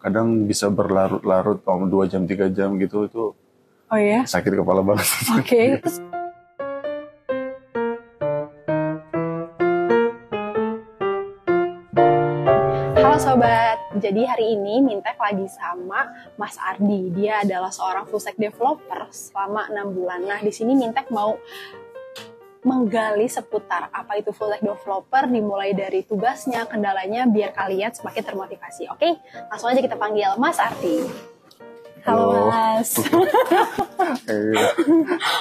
kadang bisa berlarut-larut 2 jam 3 jam gitu, itu Oh ya? sakit kepala banget. Oke. Terus halo sobat, jadi hari ini Mintek lagi sama Mas Ardi. Dia adalah seorang full stack developer selama 6 bulan. Nah, di sini Mintek mau menggali seputar apa itu full stack developer, dimulai dari tugasnya, kendalanya, biar kalian semakin termotivasi. Oke, langsung aja kita panggil Mas Ardi. Halo Mas.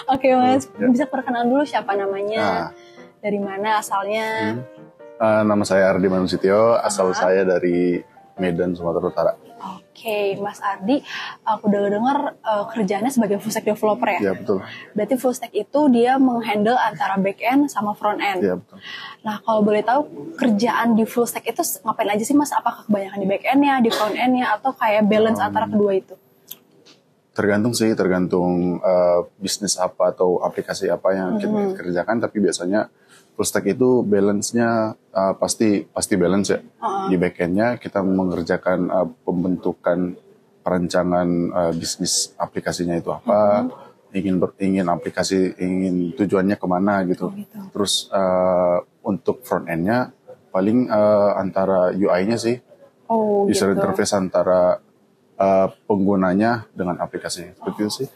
Oke Mas, bisa perkenalan dulu siapa namanya, dari mana asalnya? Nama saya Ardi Manusityo, asal saya dari Medan, Sumatera Utara. Oke, Mas Ardi, aku udah dengar kerjaannya sebagai full stack developer ya? Iya, betul. Berarti full stack itu dia menghandle antara back end sama front end. Iya, betul. Nah, kalau boleh tahu kerjaan di full stack itu ngapain aja sih Mas? Apakah kebanyakan di back end-nya, di front end-nya, atau kayak balance antara kedua itu? Tergantung bisnis apa atau aplikasi apa yang kita kerjakan, tapi biasanya full stack itu balance-nya pasti balance ya. Di back-end-nya kita mengerjakan pembentukan perancangan bisnis aplikasinya itu apa, ingin tujuannya kemana gitu. Terus untuk front-end-nya paling antara UI-nya sih, user interface antara penggunanya dengan aplikasi, seperti itu sih.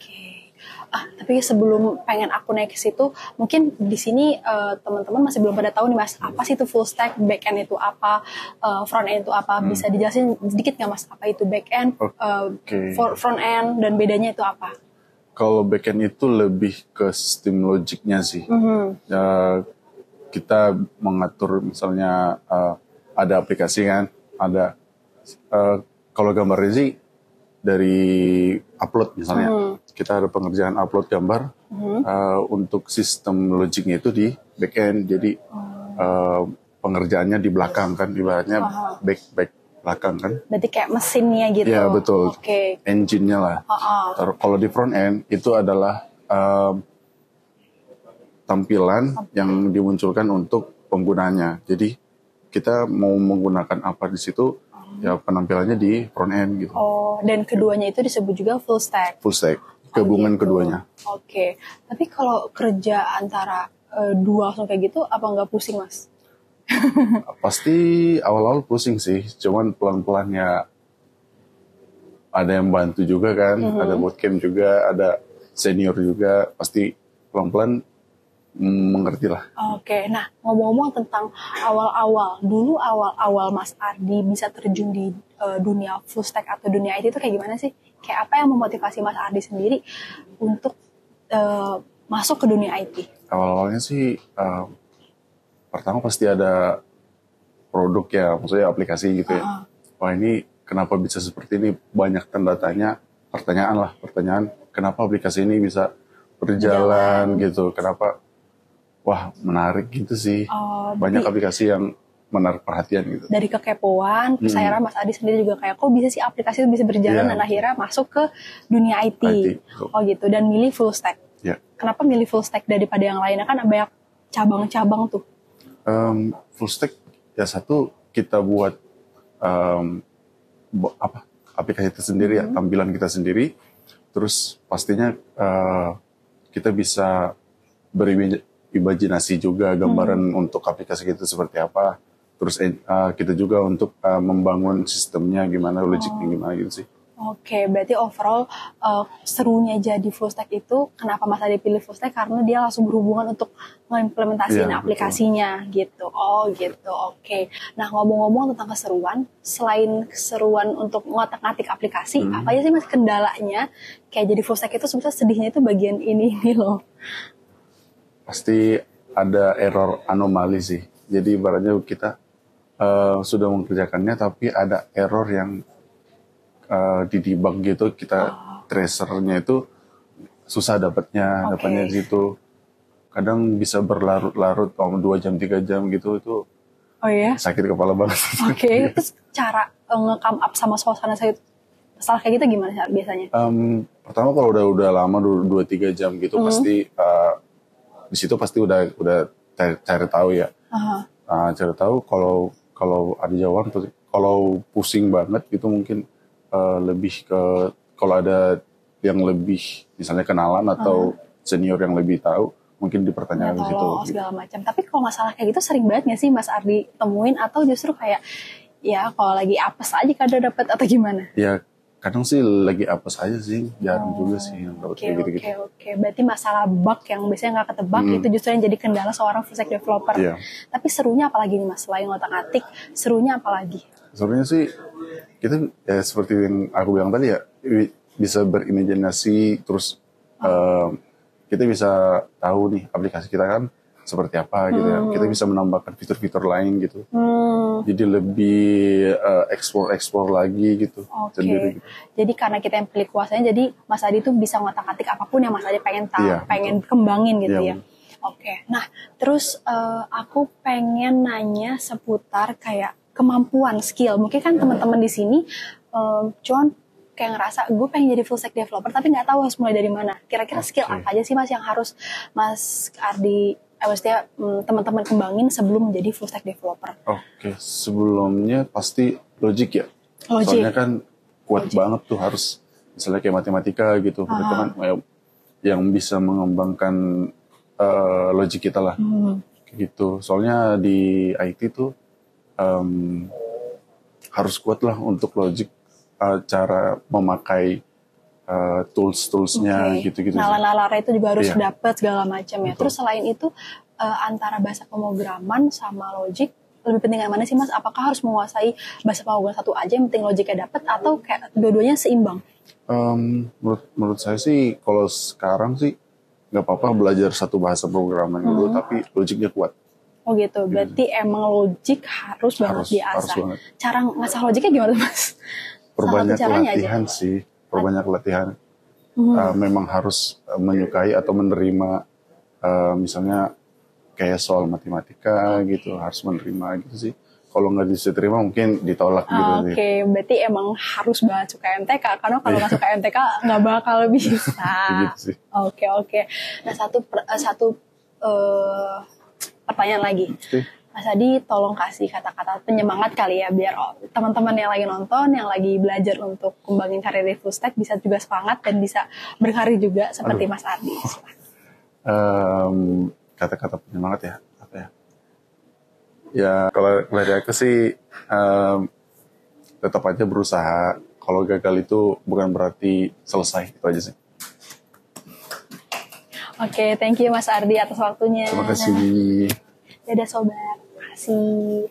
Tapi sebelum pengen aku naik ke situ, mungkin di sini teman-teman masih belum pada tahu nih Mas, apa sih itu full stack, back end itu apa, front end itu apa, bisa dijelasin sedikit nggak Mas, apa itu back end, front end, dan bedanya itu apa? Kalau back end itu lebih ke sistem logiknya sih. Kita mengatur misalnya ada aplikasi kan, ada kalau gambarnya sih dari upload misalnya, kita ada pengerjaan upload gambar, untuk sistem logiknya itu di backend, jadi pengerjaannya di belakang kan, ibaratnya back belakang kan. Berarti kayak mesinnya gitu. Iya betul, engine-nya lah. Kalau di front end itu adalah tampilan yang dimunculkan untuk penggunanya, jadi kita mau menggunakan apa di situ, ya penampilannya di front end gitu. Dan keduanya itu disebut juga full stack. Full stack, gabungan keduanya. Oke. Tapi kalau kerja antara dua langsung kayak gitu, apa nggak pusing Mas? Pasti awal-awal pusing sih, cuman pelan-pelan ya. Ada yang bantu juga kan, ada bootcamp juga, ada senior juga, pasti pelan-pelan mengerti lah. Oke, nah ngomong-ngomong tentang awal-awal Mas Ardi bisa terjun di dunia full stack atau dunia IT itu kayak gimana sih? Kayak apa yang memotivasi Mas Ardi sendiri untuk masuk ke dunia IT? Awal-awalnya sih pertama pasti ada produk ya, maksudnya aplikasi gitu ya. Wah ini kenapa bisa seperti ini? Banyak pertanyaan kenapa aplikasi ini bisa berjalan gitu, kenapa? Wah menarik gitu sih, banyak aplikasi yang menarik perhatian gitu. Dari kekepoan, terus akhirnya Mas Ardi sendiri juga kayak kok bisa sih aplikasi itu bisa berjalan, dan akhirnya masuk ke dunia IT. Oh gitu, dan milih full stack. Kenapa milih full stack daripada yang lainnya, kan banyak cabang-cabang tuh? Full stack ya, satu kita buat aplikasi itu sendiri ya, tampilan kita sendiri, terus pastinya kita bisa berimajinasi juga gambaran untuk aplikasi itu seperti apa. Terus kita juga untuk membangun sistemnya gimana, logiknya gimana gitu sih. Oke, berarti overall serunya jadi full stack itu, kenapa Mas Ardi pilih full stack? Karena dia langsung berhubungan untuk mengimplementasikan aplikasinya gitu. Oh gitu, oke. Nah ngomong-ngomong tentang keseruan, selain keseruan untuk ngotak-ngatik aplikasi, apa aja sih Mas kendalanya? Kayak jadi full stack itu sebetulnya sedihnya itu bagian ini loh. Pasti ada error anomali sih. Jadi ibaratnya kita sudah mengerjakannya tapi ada error yang di debug gitu, kita tracernya itu susah dapatnya di situ. Kadang bisa berlarut-larut 2 jam 3 jam gitu, itu sakit kepala banget. Terus cara nge-come up sama suasana masalah kayak gitu gimana biasanya? Pertama kalau udah lama 2-3 jam gitu, pasti di situ pasti udah cari tahu ya. Cari tahu kalau ada jawaban, kalau pusing banget gitu mungkin lebih ke kalau ada yang lebih misalnya kenalan atau senior yang lebih tahu mungkin dipertanyakan di situ. Tolong segala macam. Tapi kalau masalah kayak gitu sering banget nggak sih Mas Ardi temuin atau justru kayak ya kalau lagi apes aja kadang dapat atau gimana? Ya kadang sih lagi apes aja sih, jarang juga sih yang dapat kayak gitu-gitu. Oke. Berarti masalah bug yang biasanya nggak ketebak itu justru yang jadi kendala seorang full stack developer. Iya. Tapi serunya apalagi nih Mas? Selain ngotak-atik, serunya apalagi? Sebenarnya sih kita ya seperti yang aku bilang tadi ya, bisa berimajinasi terus kita bisa tahu nih aplikasi kita kan seperti apa gitu ya. Kita bisa menambahkan fitur-fitur lain gitu. Jadi lebih explore lagi gitu sendiri. Gitu. Jadi karena kita yang pilih kuasanya, jadi Mas Adi tuh bisa ngotak-atik apapun yang Mas Adi pengen tahu, pengen kembangin gitu ya. Oke. Nah, terus aku pengen nanya seputar kayak kemampuan, skill. Mungkin kan teman-teman di sini cuman kayak ngerasa gue pengen jadi full stack developer tapi nggak tahu harus mulai dari mana. Kira-kira skill apa aja sih Mas yang harus Mas Ardi maksudnya teman-teman kembangin sebelum menjadi full stack developer? Oke, sebelumnya pasti logic ya. Soalnya kan kuat banget tuh harus misalnya kayak matematika gitu. Itu kan yang bisa mengembangkan logik kita lah. Gitu. Soalnya di IT tuh harus kuat lah untuk logic, cara memakai tools-toolsnya gitu-gitu. Nalar-nalarnya itu juga harus dapat segala macam ya. Terus selain itu antara bahasa pemrograman sama logic lebih penting yang mana sih Mas? Apakah harus menguasai bahasa pemrograman satu aja yang penting logiknya dapat atau kayak dua-duanya seimbang? Menurut saya sih kalau sekarang sih nggak apa-apa belajar satu bahasa pemrograman dulu tapi logiknya kuat. Oh gitu, berarti emang logik harus banget diasah. Cara ngasah logiknya gimana Mas? Perbanyak latihan sih. Perbanyak latihan. Memang harus menyukai atau menerima misalnya kayak soal matematika gitu harus menerima gitu sih. Kalau nggak bisa terima mungkin ditolak gitu. Oke, berarti emang harus banget suka MTK karena kalau nggak suka MTK nggak bakal bisa. Gitu sih. Oke. Nah satu pertanyaan lagi. Mas Adi tolong kasih kata-kata penyemangat kali ya biar teman-teman yang lagi nonton, yang lagi belajar untuk kembangin karir di full stack bisa juga semangat dan bisa berkarir juga seperti Mas Ardi. Kata-kata penyemangat ya, apa ya? Ya kalau dari aku sih tetap aja berusaha. Kalau gagal itu bukan berarti selesai, itu aja sih. Oke, thank you Mas Ardi atas waktunya. Terima kasih. Dadah sobat, terima kasih.